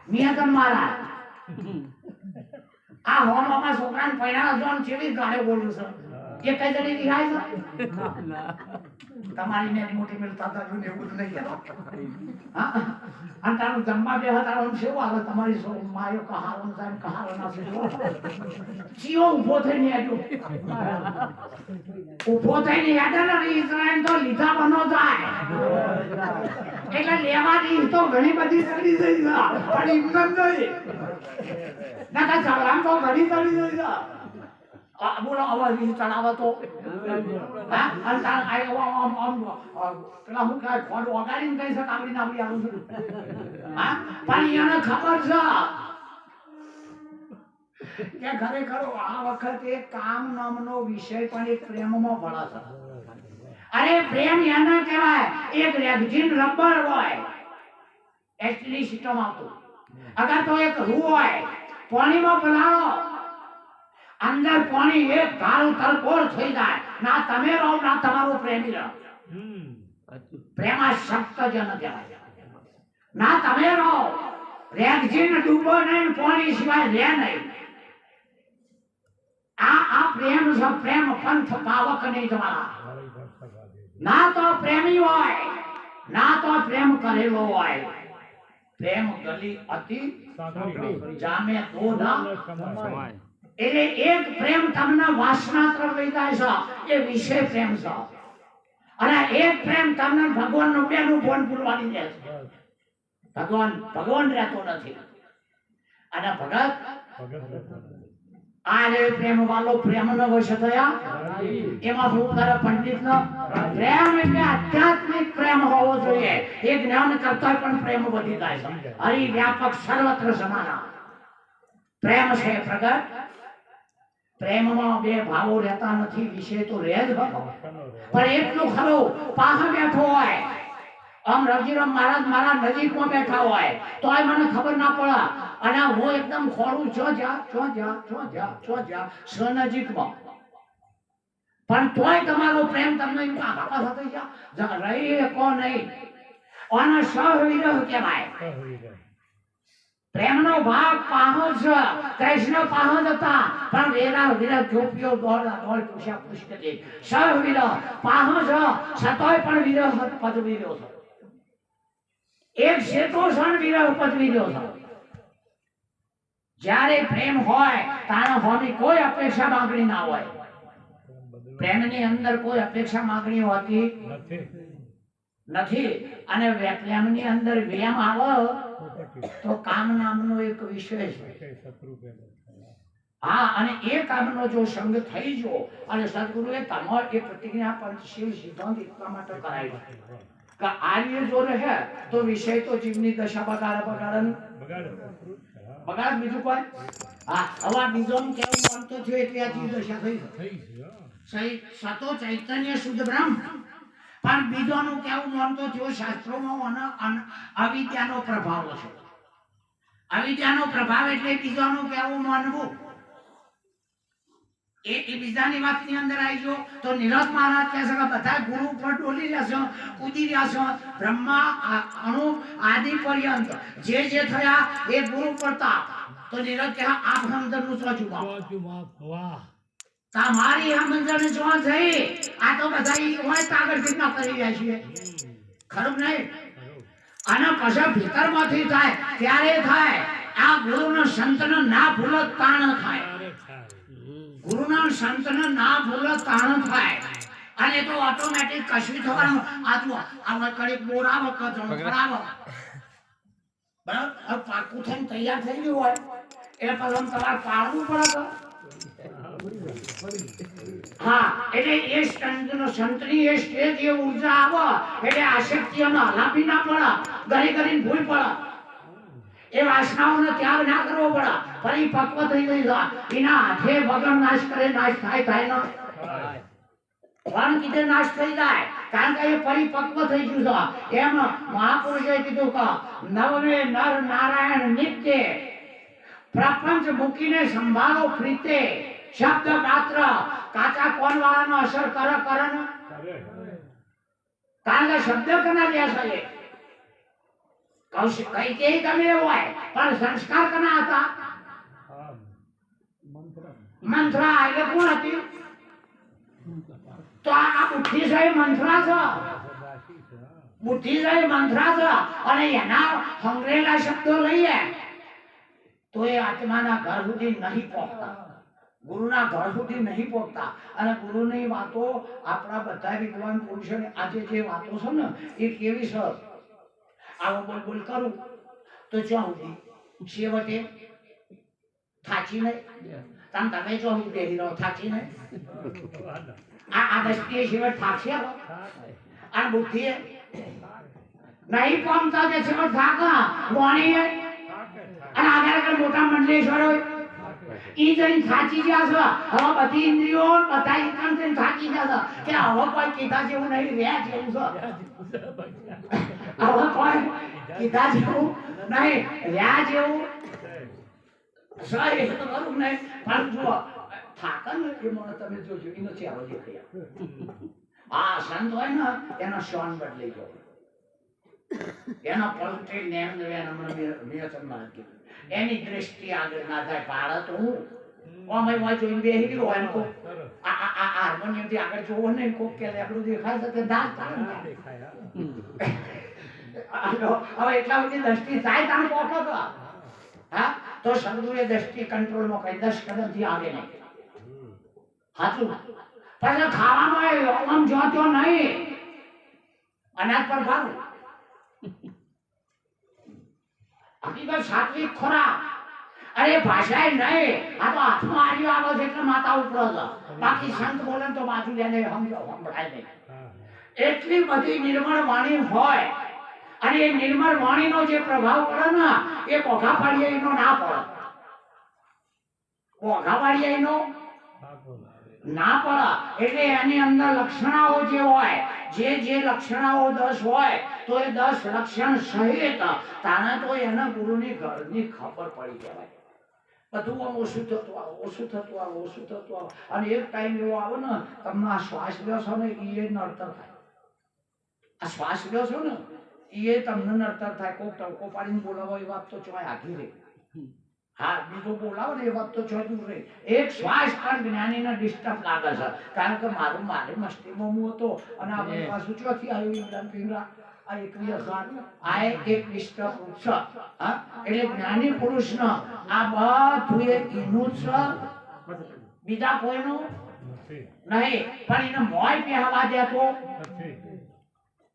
નિયતન મારા. આ હોમમાં છોકરાને પૈણા જોન ચેવી ગાડે બોલું છે એ કઈ જડી દેખાય છે તમારી ને મોટી મિલતા હતા એવું બધું નહીં કહેતો. અને તારું જમવા બે તારું સેવા આવે તમારી માયો કહારો સાહેબ કહારો ના ચિયો ઉભો થઈને આજો ઉભો થઈને યાદ ને ઇઝરાયલ તો લીધા બનો જાય એટલે લેવાની તો ઘણી બધી ચડી જઈ છે પણ ઇન્કમ નહીં ના કા ચાલામ તો ઘણી ચડી જઈ છે. બોલો અવાજ ચડાવો તો પેલા હું કાંઈ ખોટ વગાડીને કઈ છે કાપડી નાખી આવું છું. પણ એને ખબર છે કે ખરેખર આ વખતે કામ નામનો વિષય પણ એક પ્રેમમાં ભળે છે. અરે પ્રેમ એને કહેવાય એક રેગઝીન રબર હોય એટલી સિસ્ટમ આવતું. અગર તો એક રૂ હોય પાણીમાં પલાળો અંદર પાણી એક ધારું તરકોર થઈ જાય ના તમે રહો ના તમારો પ્રેમી રહો. પ્રેમા શબ્દ જ ન કહેવાય. ના તમે રહો રેગઝીન ડૂબો નહીં પાણી સિવાય રહે નહીં. આ પ્રેમ છે. પ્રેમ પંથ પાવક નહીં તમારા. ના તો પ્રેમી હોય ના તો પ્રેમ કરેલો હોય. પ્રેમ ગલી અતિ જામે તો ના સમાય. એટલે એક પ્રેમ તમને વાસના તરફ લઈ જાય છે એ વિષય પ્રેમ છે. અને એક પ્રેમ તમને ભગવાન નું બેનું ફોન પૂરવાની દે છે. ભગવાન રહેતો નથી. અને ભગત આ જે પ્રેમ વાળો પ્રેમ નો વશ થયા એમાં હું તારા પંડિત નો પ્રેમ એટલે આધ્યાત્મિક પ્રેમ હોવો જોઈએ. એ જ્ઞાન કરતા પણ પ્રેમ વધી જાય છે. હરિ વ્યાપક સર્વત્ર સમાના પ્રેમ છે પ્રગટ. પ્રેમમાં બે ભાવો રહેતા નથી. વિષય તો રહે જ પણ એટલું ખરું પાછો બેઠો હોય આમ રજીરામ મહારાજ મારા નજીકમાં બેઠા હોય તોય મને ખબર ના પડે અને હું એકદમ ખોરું છો જ્યાં નજીકમાં પણ તોય તમારો પ્રેમ તમને રહી કો નહીં. અને સહવિરહ કહેવાય. પ્રેમનો ભાગ પાહો છે. કૃષ્ણ પાહો હતા પણ વેરા વિરહ ગોપીઓ દોડ પૂછ્યા પૂછ કરી સહવિરહ પાહો છે છતોય પણ વિરહ પદવી રહ્યો છે. એક શેતોષણ વિરહ પદવી રહ્યો છે. જ્યારે પ્રેમ હોય તારા હોની કોઈ અપેક્ષા માંગણી ના હોય. પ્રેમની અંદર કોઈ અપેક્ષા માંગણી હોતી નથી. અને પ્રેમની અંદર વ્યમ આવે તો કામ નામનો એક વિષય છે. હા અને એ કામનો જો સંગ થઈ જો અને સદગુરુએ તમારો એ પ્રતિજ્ઞા પંચશીલ સિદ્ધાંત એટલા માટે કરાવ્યો કે આર્ય જો રહે તો વિષય તો જીવની દશા બગાડ બીજું કોઈ. હા હવે બીજો કેવું માનતો થયો એટલે આ જીવ દશા થઈ સતો ચૈતન્ય શુદ્ધ બ્રહ્મ. પણ બીજોનું કેવું માનતો થયો શાસ્ત્રોમાં અવિદ્યાનો પ્રભાવ છે. અવિદ્યાનો પ્રભાવ એટલે બીજાનું કેવું માનવું. એ બીજાની વાતની અંદર આવી ગયો તો નિરજ મહારાજ કહે છે કે બધા ગુરુ પર ડોલી રહ્યા છો કૂદી રહ્યા છો. બ્રહ્મા અણુ આદિ પર્યંત જે થયા એ ગુરુ પ્રતાપ. તો નિરજ કહે આ સમજણ નું ચોચું તમારી સમજણ જો થઈ આ તો બધા હોય કાગળ ના કરી રહ્યા છીએ ખરું નહીં. અને પછી ભીતરમાંથી થાય ત્યારે થાય આ ગુરુનો સંતનો ના ભૂલો તાણ થાય. ગુરુના સંતનો ના ભૂલો તાણ થાય અને તો ઓટોમેટિક કશું થવાનું. આ કડીક બોરાવો કચરો કરાવો બરાબર પાકું થઈને તૈયાર થઈ ગયું હોય એ પછી તમારે પાડવું પડે તો હા એટલે એ સંતની એ સ્ટેજ એ ઉર્જા આવે એટલે આશક્તિઓનો હલાપી ના પડે ગરી કરીને ભૂલ પડે એ વાસનાઓનો ત્યાગ ના કરવો પડે પરિપક્વ થઈ ગઈ છે એના હાથે વગર નાશ કરે નાશ થાય ન પણ કીધે નાશ થઈ જાય કારણ કે એ પરિપક્વ થઈ ગયું છે એમ મહાપુરુષે કીધું કે નવમે નર નારાયણ નિત્ય પ્રપંચ મૂકીને સંભાળો પ્રીતે શબ્દ માત્ર કાચા કોણ વાળાનો અસર કરે ને કારણ કે શબ્દ કના દેશ છે કઈ કે તમે હોય પણ સંસ્કાર કના હતા મંત્રા એટલે કોણ હતી તો આ બુદ્ધિ છે મંત્રા છે બુદ્ધિ છે મંત્રા છે અને એના હંગરેલા શબ્દો લઈએ તો એ આત્માના ઘર સુધી નહીં પહોંચતા ગુરુના ઘર સુધી નહીં પહોંચતા અને ગુરુની વાતો આપણા બધા વિદ્વાન પુરુષોની આજે જે વાતો છે ને એ કેવી છે આવો બોલ બોલ કરું તો જ્યાં સુધી છેવટે થાચી નહીં તમે જો હું બેહી રહો થાચી નહીં આ દ્રષ્ટિએ છેવટ થાકશે આ બુદ્ધિએ નહીં પામતા કે છેવટ થાકા વાણીએ અને આગળ મોટા મંડલેશ્વરો ઈ જઈને થાચી ગયા છે હવે બધી ઇન્દ્રિયો બધા ઇન્દ્રિયો જઈને થાચી ગયા છે કે હવે કોઈ કીધા જેવું નહીં રહ્યા જેવું છે હવે કોઈ કીધા જેવું નહીં રહ્યા જેવું સહી તો કરું નહીં પણ જુઓ થાકન એ મને તમે જોજો એ નથી આવો દેખાયા આ સંત હોય ને એનો શ્વાન બદલાઈ ગયો એનો પલટે નેમ લેવા હમણાં મેં તમને કીધું એની દ્રષ્ટિ આગળ ના થાય ભારત હું ઓમે હોય જોઈને બેહી ગયો હોય કો આ હાર્મોનિયમ થી આગળ જોવો ને કોક કે આપણું દેખાય છે તે દાંત હવે એટલા બધી દ્રષ્ટિ થાય તાને પોકો તો હા તો સદગુરુએ દ્રષ્ટિ કંટ્રોલ માં કઈ 10 કદમ થી આગે નહીં હાચું પછી ખાવાનું આમ જોતો નહીં અનાજ પર ભાવું હકીકત સાત્વિક ખોરાક અરે ભાષાએ નહીં આ તો હાથમાં આવ્યો આવે છે એટલે માતા ઉપરો છે બાકી સંત બોલે તો બાજુ લઈને સંભળાય નહીં એટલી બધી નિર્મળ વાણી હોય અને એ નિર્મળ વાણીનો જે પ્રભાવ પડે ને એ પોઘા પાડીએ એનો ના પડે પોઘા પાડીએ એનો ના પડે એટલે એની અંદર લક્ષણાઓ જે હોય જે લક્ષણાઓ 10 હોય તો એ 10 લક્ષણ સહિત તાના તો એના ગુરુની ઘરની ખબર પડી જવાય બધું આમ ઓછું થતું આવે અને એક ટાઈમ એવો આવે ને તમને આ શ્વાસ લ્યો છો ને એ નડતર થાય આ શ્વાસ લ્યો છો ને એ તમને નડતર થાય કોક ટવકો પાડીને બોલાવો એ વાત તો ચોય આઘી રહે હા બીજો બોલાવો ને એ વાત તો ચોય દૂર રહે એક શ્વાસ પણ જ્ઞાનીને ડિસ્ટર્બ લાગે છે કારણ કે મારે મસ્તીમાં હું હતો અને આપણી પાછું ચોથી આવ્યું ઇમરાન પીંગરા આ 21,000 આ એક ડિસ્ટર્બ છે હા એટલે જ્ઞાની પુરુષનો આ બધું એક ઈનું છે બીજા કોઈનું નહીં પણ એને મોય પહેવા દેતો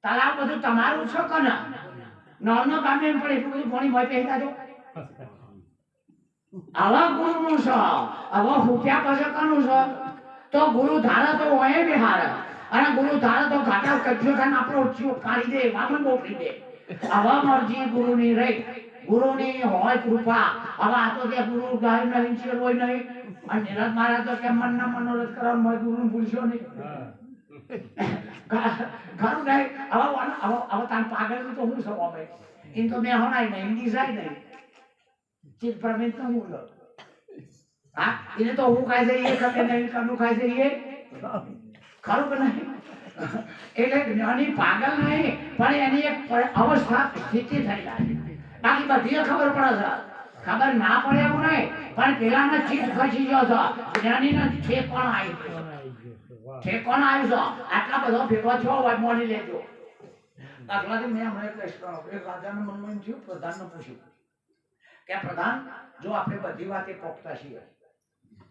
તારા બધું તમારું છે કે ના નોનો કામે પણ એટલું બધું પાણી મોય પહેલા દો આવા ગુરુનું છે આવા રૂપિયા પાસે કનું છે તો ગુરુ ધારે તો હોય બિહાર અને ગુરુ ધારે તો ઘાટા કચ્છો થાય આપણો જીવ કાઢી દે વામન મોકલી દે આવા મરજી ગુરુની રહી ગુરુની હોય કૃપા હવે આ તો કે ગુરુ ગાય નહીં છે હોય નહીં અને નિરજ મહારાજ તો કે મનના મનોરથ કરવા મય ગુરુને ભૂલશો નહીં ઘરું નહીં હવે તાર પાગલ તો હું સૌ અમે એમ તો મેં હણાય નહીં એમની જાય નહીં ચિત્ત પ્રમેય તો હું લો હા એને તો હું ખાઈ જઈએ તમે નહીં કનું ખાઈ જઈએ ખરું કે નહીં એટલે જ્ઞાની પાગલ નહીં પણ એની એક અવસ્થા સ્થિતિ થઈ જાય બાકી બધી ખબર પડે છે ખબર ના પડે એવું નહીં પણ પેલાના ચિત્ત ખસી ગયો છે જ્ઞાનીના ઠેકોણ આવી ઠેકોણ આવ્યું છે આટલા બધો ભેગો થયો હોય મોડી લેજો દાખલાથી મેં હમણાં એક રાજાના મનમાં થયું પ્રધાનને પૂછ્યું કે પ્રધાન જો આપણે બધી વાતે પોખતા છીએ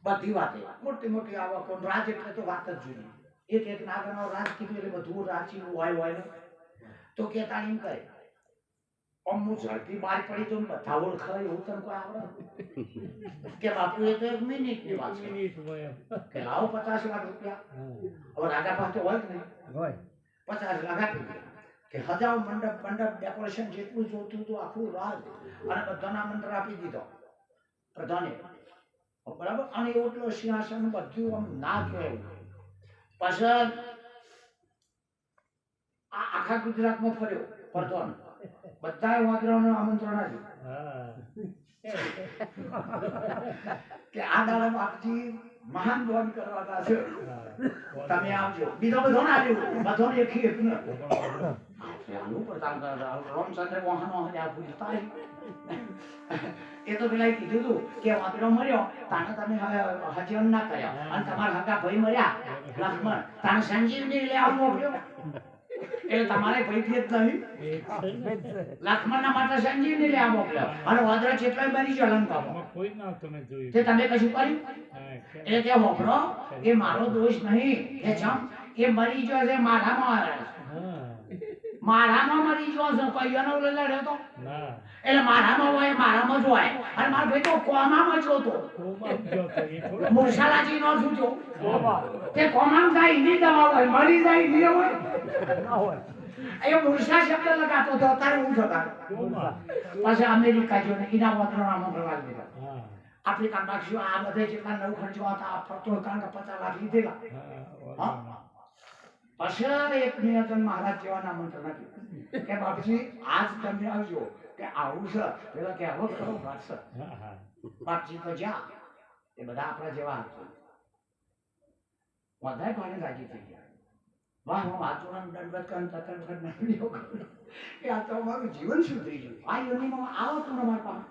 બધી વાતે મોટી મોટી આવકો રાજ એટલે તો વાત જ જુદી એક નાગરનો રાજ કીધું એટલે બધું રાજીનું હોય ને તો કે તાણીમ કરે આમ હું ઝડપી બહાર પડી તો બધા ઓળખાય એવું તને કોઈ આવડે? કે બાપુ એ તો 1 મિનિટની વાત છે કે લાવો 50 લાખ રૂપિયા. હવે રાજા પાસે હોય કે નહીં? 50 લાખ આપી દે. કે હજારો મંડપ ડેકોરેશન જેટલું જોતું હતું આખું રાજ અને બધાના મંત્ર આપી દીધો પ્રધાને. બરાબર. અને એટલો સિંહાસન બધું આમ ના કહેવાય. પછી આ આખા ગુજરાતમાં ફર્યો પ્રધાન. બધા વાદળાનું આમંત્રણ આપ્યું કે આ દાડા બાપજી મહાન દોન કરવાના છે, તમે આવજો. બીજો બધો ના આવ્યું, બધો એકી એક ને આનું પ્રધાન રામચંદ્ર વાહનો આ પૂછતા એ તો પેલા કીધું હતું કે વાદળો મર્યો તાને તમે હજીવન ના કર્યા અને તમારા હગા ભાઈ મર્યા લક્ષ્મણ તાને સંજીવની લેવા મોકલ્યો. એટલે તમારે ભયથી જ નહીં, લક્ષ્મણના માટે સંજીવની લેવા મોકલ્યો અને વાદળો જેટલો બની ગયો લંકામાં. તે તમે કશું કર્યું? એટલે તે મોકલો એ મારો દોષ નહીં. એ જમ એ મરી ગયો છે મારામાં મરી ગયો છે. કઈયાનો લડ્યો તો એટલે મારામાં હોય મારામાં જ હોય. અને મારો ભાઈ તો કોમામાં જ હતો. મૂર્છાલાજી નો છૂટ્યો તે કોમામ જાય એની દવા હોય, મરી જાય એની હોય. એ મૂર્છા શબ્દ લગાતો હતો. અત્યારે હું છતાં પછી અમેરિકા જો ને એના વાદળોના આમંત્રણ આપી દીધા. આફ્રિકા બાક્ષીઓ આ બધે જેટલા નવ ખર્ચવા હતા ફરતો કારણ કે 50 લાખ લીધેલા. પછી એક નિયંત્રણ મહારાજ જેવાના આમંત્રણ આપ્યું કે બાપજી આજ તમે આવજો કે આવું છે. પેલા કે આવો ખરો વાત છે. બાપજી તો જા એ બધા આપણા જેવા હતા. બધાય પાણી રાજી થઈ ગયા. વાહ હું વાંચવાનું દંડવત ਕਰਨ કે આ તો અમારું જીવન સુધરી ગયું. આ યોનીમાં આવો તો અમારા પાસે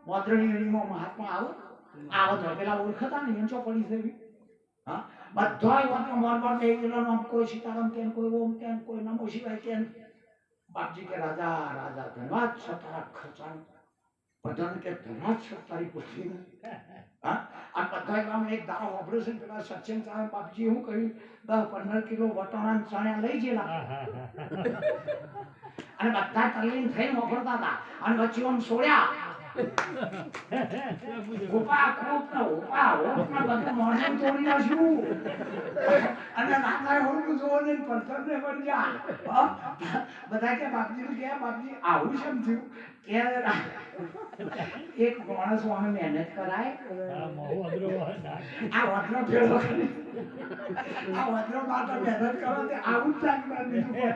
મોદ્રની યોનીમાં મહાત્મા આવો તો પેલા ઓળખતા ને એમ ચોપડી થઈ. હા બધાય વાતો મોરબા બે કિલોનો કોઈ સીતારામ કેમ કોઈ ઓમ કેમ કોઈ નમો શિવાય કેમ. બાપજી કે રાજા રાજા ધન્યવાદ છે તારા ખર્ચાનો. બધાને કે ધન્યવાદ છે તારી પુત્રીને. હા આ બધા ગામ એક દાડો ઓપરેશન પેલા સત્સંગ સાહેબ બાપજી હું કહ્યું 10-15 કિલો વટાણા ચણ્યા લઈ ગયેલા અને બધા તલ્લીન થઈને વાપરતા હતા અને વચ્ચે આમ છોડ્યા ઉપા ખૂબ ના ઉપા ઓપના બધા મોઢે તોડી નાખ્યું અને નાના હોનું જોને પથ્થરને પણ જા બધા કે બાપજી આવું કેમ થયું કે એક માણસ વાને મહેનત કરાય આ વાદરો ફેરવો આ વાદરો માટે મહેનત કરો તે આવું જ લાગવા દીધું.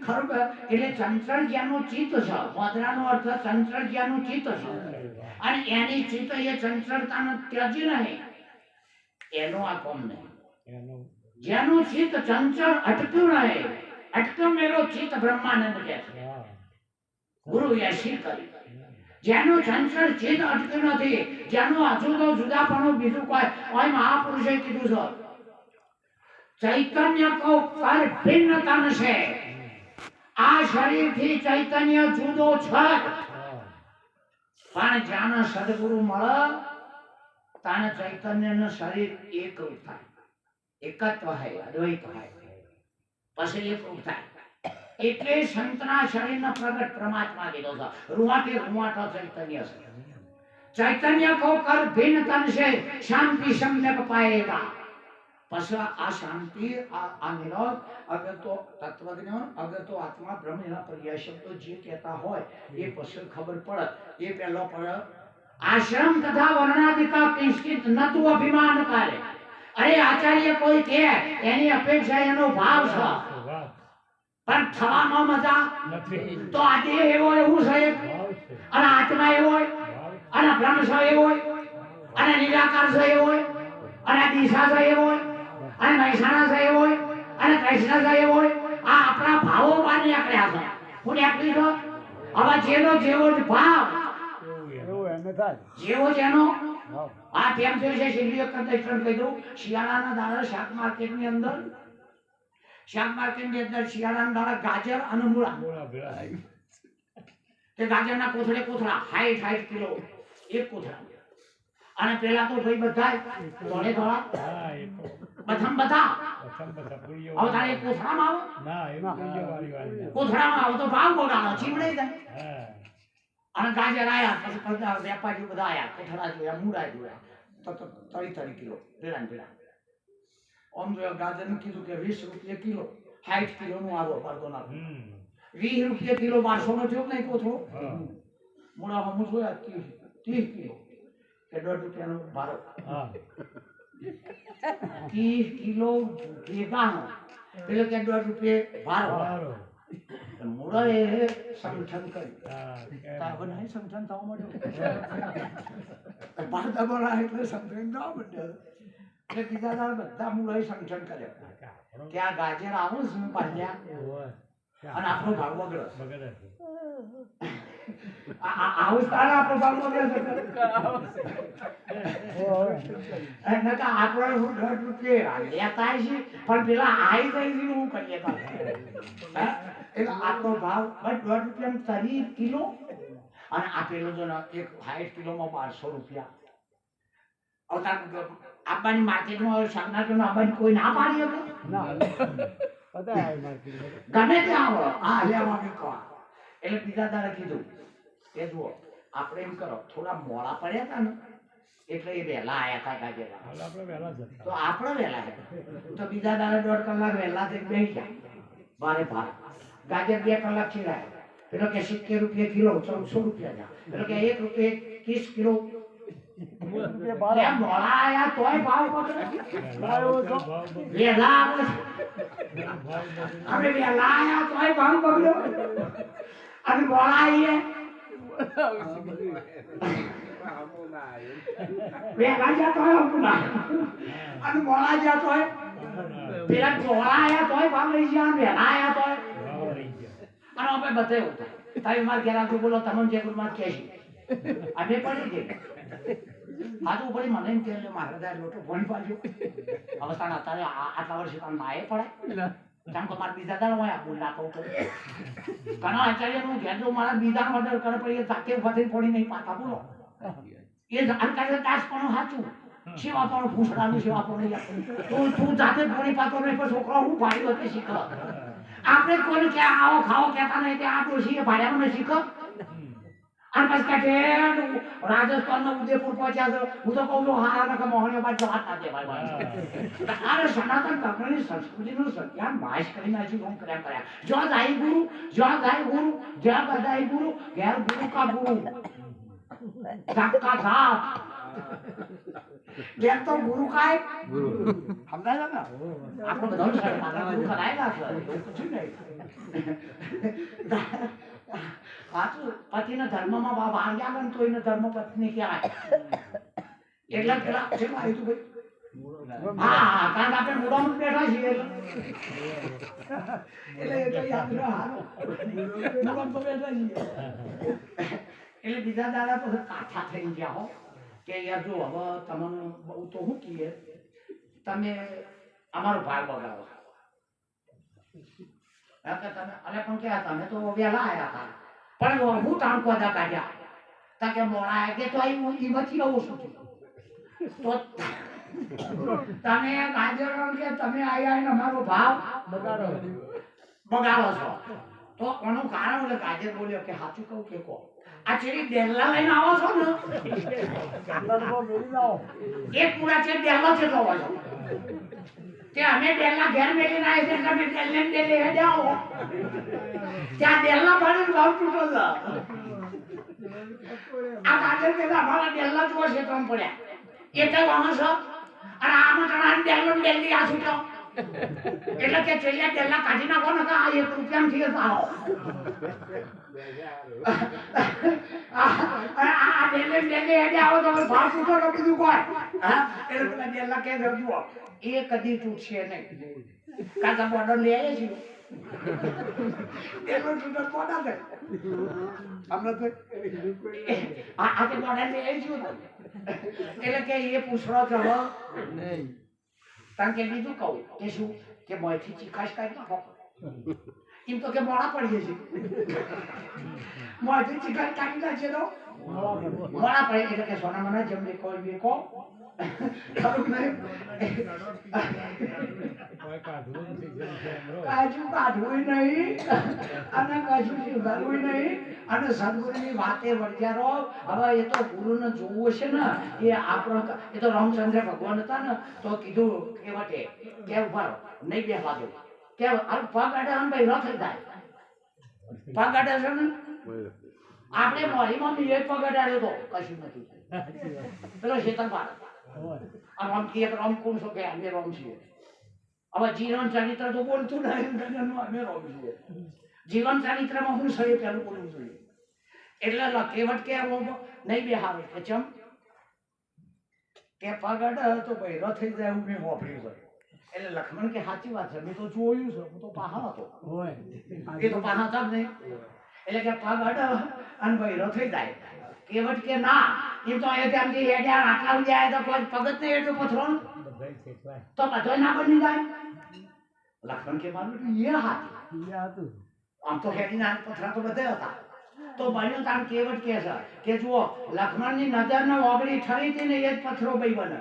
ખરું એટલે ચંચળ જ્યાંનું ચિત્ત છે. વાદરાનો અર્થ ચંચળ જ્યાંનું ચિત્ત છે અને એની ચિત્ત એ ચંચળતાને ત્યજી નહીં એનો આ કોમ નહીં. જેનું ચિત્ત ચંચળ અટક્યું નહીં, અટક્યો મેરો ચિત્ત બ્રહ્માનંદ કહે છે ગુરુ યશી કરી. જેનું ચંચળ ચિત્ત અટક્યું નથી, જેનું અજુદો જુદાપણું બીજું કોઈ હોય મહાપુરુષે કીધું છે ચૈતન્ય કો પર ભિન્નતા છે. આ શરીરથી ચૈતન્ય જુદો છે પણ જ્યાં સદગુરુ મળે તાને ચૈતન્યનું શરીર એકરૂપ થાય, એકત્વ હોય, અદ્વૈત હોય, પછી એકરૂપ થાય. એટલે સંતના શરીરનો પ્રગટ પરમાત્મા કીધો છે. રૂવાટી રૂવાટો ચૈતન્ય છે. ચૈતન્ય કો કર ભિન્ન તન છે શાંતિ सम्यक पाएगा. પછી આ શાંતિ આ નિરોધ અગર તો તત્વજ્ઞાન અગર તો આત્મા બ્રહ્મ એના પર્યાય શબ્દો જે કહેતા હોય એ પછી ખબર પડે. એ પહેલો પડે આશ્રમ તથા વર્ણાદિકા કિંચિત ન તું અભિમાન કરે. અરે આચાર્ય કોઈ કે એની અપેક્ષા એનો ભાવ છે પણ થવામાં મજા નથી. તો આ દેહ એવો એવું છે અને આત્મા એવો હોય અને બ્રહ્મ છે એવો હોય અને નિરાકાર છે એવો હોય અને દિશા છે એવો હોય અને મહેસાણા છે એવો હોય અને કૃષ્ણ છે એવો હોય. આ આપણા ભાવો બહાર નીકળ્યા છે. હું નીકળી છો હવે જેનો જેવો જ ભાવ જેવો જેનો આ કેમ થયું છે શિલ્પીઓ કન્ટેસ્ટન્ટ કહી દઉં. શિયાળાના દાડા શાક માર્કેટની અંદર શિયાળાના દાડા ગાજર અને મૂળા તે ગાજરના કોથળે કોથળા 60 કિલો એક કોથળા અને પેલા તો ભાઈ બધા ધોળે ધોળા હા એ તો પ્રથમ બધા પ્રથમ બધા પૂરીઓ હવે તારે કોથળામાં આવો ના એ પૂરીઓ વાળી કોથળામાં આવો તો ભાવ બગાડો ચીમડી જાય હા અને ગાજર આયા પછી બધા વેપારીઓ બધા આયા કોથળા જોયા મૂળા જોયા તો 30 કિલો પેલા ને પેલા આમ જો ગાજર ને કીધું કે 20 રૂપિયા કિલો 60 કિલો નું આવો પડતો ના 20 રૂપિયા કિલો 1200 નો થયો નહીં કોથળો હા મૂળા હમું જોયા 30 કિલો કે 1.5 રૂપિયાનો ભારો હા 30 કિલો ભેગાનો એટલે કે 1.5 રૂપિયા ભારો સારો મૂળા એ સંગઠન કર્યું હા તાવ નહીં સંગઠન થવા માંડ્યું ભારત બોલા એટલે સંગઠન થવા માંડ્યું એટલે બીજા દાળ બધા મૂળાએ સંગઠન કર્યા કે આ ગાજર આવું શું પાલ્યા ઓય અને આપણો ભાગ બગડે બગડે આવું તારે આપણો ભાગ બગડે અને કે આપણો 1.5 રૂપિયા લેતા છે પણ પેલા આઈ ગઈ છે હું કરીએ તો એટલે આપણો ભાવ બસ 1.5 રૂપિયા તરી કિલો અને આપેલો જો એક 60 કિલોમાં 1200 રૂપિયા અવતાર આપવાની માર્કેટમાં શાકનાટોનો આપવાની કોઈ ના પાડી શકે ના પતા આવે માર્કેટ ગમે ત્યાં આવો આ લેવા મૂકો એટલે બીજા દાડે કીધું કે જુઓ આપણે એમ કરો થોડા મોડા પડ્યા હતા ને એટલે એ વહેલા આયા હતા ગાજેલા હાલ આપણે વહેલા જતા તો આપણે વહેલા તો બીજા દાડે 1.5 કલાક વહેલા થઈ બેસી ગયા ભારે ભાર ગાજર 2 કલાક છીરાય પેલો કે 70 રૂપિયા કિલો 1400 રૂપિયા જા પેલો કે 1 રૂપિયા 30 કિલો મોડા આયા તોય ભાવ પકડે વહેલા આપણે વહેલા આયા તોય ભાવ પકડ્યો અને મોડા આવીએ વહેલા જ્યાં તોય અપના અને મોડા જ્યાં તોય પેલા મોડા આયા તોય ભાવ લઈ ગયા વહેલા આયા તોય અને આપણે બતાવ્યું તમે મારા ઘેર આગળ બોલો તમે જે ગુરુમાં કહેશી અમે પડી જઈએ આજુ પડી મને એમ કે મારા લોટો ભણી પાડ્યો અવસ્થાના અત્યારે આટલા વર્ષે તમને ના એ પડે કારણ કે મારા બીજા દાડો હોય આપું ના કહું ઘણા આચાર્યનું ઘેર જો મારા બીજાનો ઓર્ડર કરે પણ એ જાતે ઉભા પડી નહીં પાતા બોલો એ અંકારે દાસ પણ સાચું સેવા પણ ભૂસડાનું સેવા પણ તું જાતે પડી પાતો નહીં પણ છોકરો હું ભાડી વખતે શીખ આપણે કોઈને કે આવો ખાવો કહેતા નહીં તે આ ડોશીએ ભાડ્યામાં શીખ અને પછી કે રાજસ્થાન નો ઉદયપુર પહોંચ્યા છે હું તો કહું છું હારા નકા મોહણીઓ બાદ વાત ના દે ભાઈ અરે સનાતન ધર્મની સંસ્કૃતિનું સત્યાન નાશ કરી નાખ્યું હું કર્યા જો જાય ગુરુ જ્યાં બધાય ગુરુ ઘેર ગુરુ કા ગુરુ કા ઘાટ ઘેર તો ગુરુ કાય ગુરુ સમજાય ને આપણો બધો ગુરુ કરાયેલા છે એવું કશું નહીં પતિના ધર્મમાં બાપ આવ્યા ને તો એને ધર્મ પત્ની કહેવાય એટલે પેલા શું આવ્યું ભાઈ હા કારણ કે આપણે મૂળામાં બેઠા છીએ એટલે એ તો યાદ રહે મૂળામાં તો બેઠા છીએ એટલે બીજા દાડા તો કાઠા થઈ ગયા હો કે યાર જો હવે તમને બહુ તો શું કહીએ તમે અમારો ભાગ બગાડો તમે અરે પણ ક્યાં તમે તો વહેલા આવ્યા હતા પણ હું તાણ કોદા કાઢ્યા તા કે મોડા કે તો હું ઈમાંથી આવું છું તો તમે ગાજર કે તમે આયા ને અમારો ભાવ બગાડો છો તો કોનું કારણ એટલે ગાજર બોલ્યો કે સાચું કહું કે કહો આ ચેરી ડેલા લઈને આવો છો ને એક પૂરા છે ડેલો છે તો હોય કે અમે ડેલા ઘેર મેલીને આવી છે તમે ડેલે ડેલે હેડે આવો ત્યાં ડેલા ભરીને ભાવ તૂટો આ ગાજર કે અમારા ડેલા જો છે તો પડ્યા એટલે વાહ છો અને આમાં તણાને ડેલો ડેલી આ છૂટો એટલે કે છેલ્લે ડેલા કાઢી નાખો ને આ 1 રૂપિયામાં થી આવો આ ડેલે ડેલે હેડે આવો તો ભાવ તૂટો તો બીજું કોઈ હા એટલે પેલા ડેલા કે જુઓ એ કદી તૂટશે નહીં કાકા બોર્ડર લઈ આવ્યા છીએ એનો તૂટો બોર્ડર છે આપણે તો આ તે બોર્ડર લઈ આવી છું એટલે કે એ પૂછડો છો નહીં કારણ કે બીજું કહું કે શું કે મોંથી ચીકાશ કાઢી નાખો એમ તો કે મોડા પડીએ છીએ મોંથી ચીકાશ કાઢી નાખીએ તો મોડા પડે એટલે કે સોના મને જેમ કોઈ વેકો ખરું નહીં કોઈ કાઢવું નથી જેમ છે એમ રહો. કાજુ કાઢવું નહીં અને કશું સુધારવું નહીં અને સદગુરુની વાતે વળગ્યા રહો. હવે એ તો ગુરુને જોવું હશે ને એ આપણો એ તો રામચંદ્ર ભગવાન હતા ને તો કીધું કે વટે કે ઉભા રહો નહીં બેસવા દો કે પગ અડે ને ભાઈ ન થઈ જાય પગ અડે છે ને આપણે મોરીમાં બી એક પગ અડાડ્યો તો કશું નથી પેલો શેતન પાડ આ રામ કીએ તો રામ કોણ છો કે અમે રામ છીએ. હવે જીવન ચરિત્ર તો બોલતું નહીં અમે રામ છીએ. જીવન ચરિત્રમાં હું સહી પેલું બોલવું જોઈએ એટલે કેવટ કે નહીં બેહાવે કે ચમ કે પગ અડે તો ભાઈ ર થઈ જાય એવું મેં વાપર્યું છે. એટલે લક્ષ્મણ કે સાચી વાત છે મેં તો જોયું છે હું તો પાહા હતો એ તો પાહા હતા જ નહીં એટલે કે પગ અડે અને ભાઈ ર થઈ જાય. કેવટ કે ના એ તો એ ત્યાંથી હેડ્યા આટલા જાય તો કોઈ પગ જ નહીં એટલું પથરો બધાય શેકવાય. તો બધો ના બની જાય. લક્ષ્મણ કે મારું એ હાથ ઈ હતું. આમ તો હેડીના પથરા તો બધે હતા તો બન્યું તાર કેવટ કે છે કે જુઓ લક્ષ્મણની નજરને ઓગળી ઠરી હતી ને એ જ પથ્થરો બઈ બને.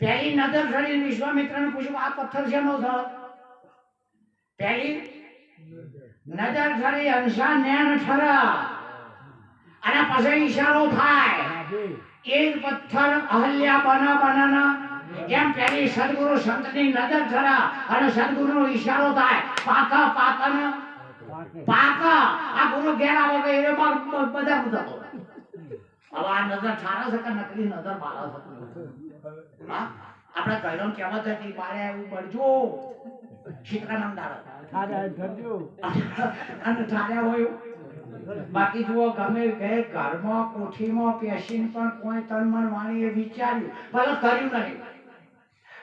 પહેલી નજર ઠરી વિશ્વામિત્રને પૂછ્યું આ પથ્થર શેનો છે? પહેલી નજર ઠરી અંશા નેણ ઠરા અને પછી ઈશારો થાય એ જ પથ્થર અહલ્યા બના એમ પહેલી સદગુરુ સંતની નજર ઠરા અને સદગુરુનો ઈશારો થાય પાકા પાકા પાકા આ ગુરુ ઘેર આવે કે એ બધા થતો. હવે આ નજર ઠારા છે કે નકલી નજર બાળા છે? હા આપણે કહેલો કહેવત હતી મારે એવું પડજો શીતળાનંદ દાડા ખાધા ધરજો. અને ઠાર્યા હોય બાકી જુઓ ગમે તે ઘરમાં કોઠીમાં પેશીને પણ કોઈ તન મન વાણીએ વિચાર્યું ભલે કર્યું નહીં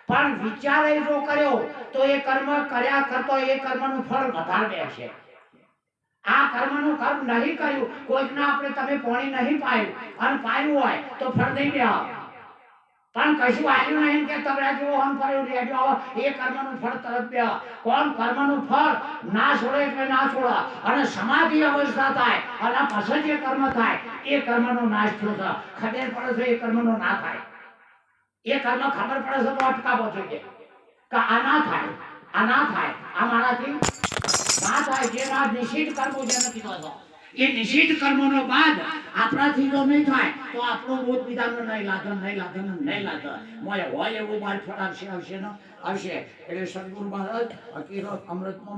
પણ વિચાર એ જો કર્યો તો એ કર્મ કર્યા કરતો એ કર્મનું ફળ વધારે બેસે. આ કર્મનું કર્મ નહીં કર્યું કોઈકના આપણે તમે પાણી નહીં પાયું અને પાયું હોય તો ફળ નહીં બે પણ કશું આવ્યું નહીં કે તમે જેવો હમ કર્યું રેડ્યો આવો એ કર્મનું ફળ તરત બે કોણ કર્મનું ફળ ના છોડે એટલે ના છોડે અને સમાધિ અવસ્થા થાય અને પછી જે કર્મ થાય એ કર્મનો નાશ થયો છે. ખબર પડે છે એ કર્મનો ના થાય એ કર્મ ખબર પડે છે તો અટકાવો જોઈએ કે આ ના થાય આ ના થાય આ મારાથી ના થાય જે ના નિષિદ્ધ કર્મો જેને કીધો છે એ નિષિદ્ધ કર્મોનો બાદ આપણાથી જો નહીં થાય તો આપણો રોજ બીજાનો નહીં લાગે મોય હોય એવું માર ફળ આવશે ને આવશે. એટલે સદગુરુ મહારાજ હકીકત અમૃતમાં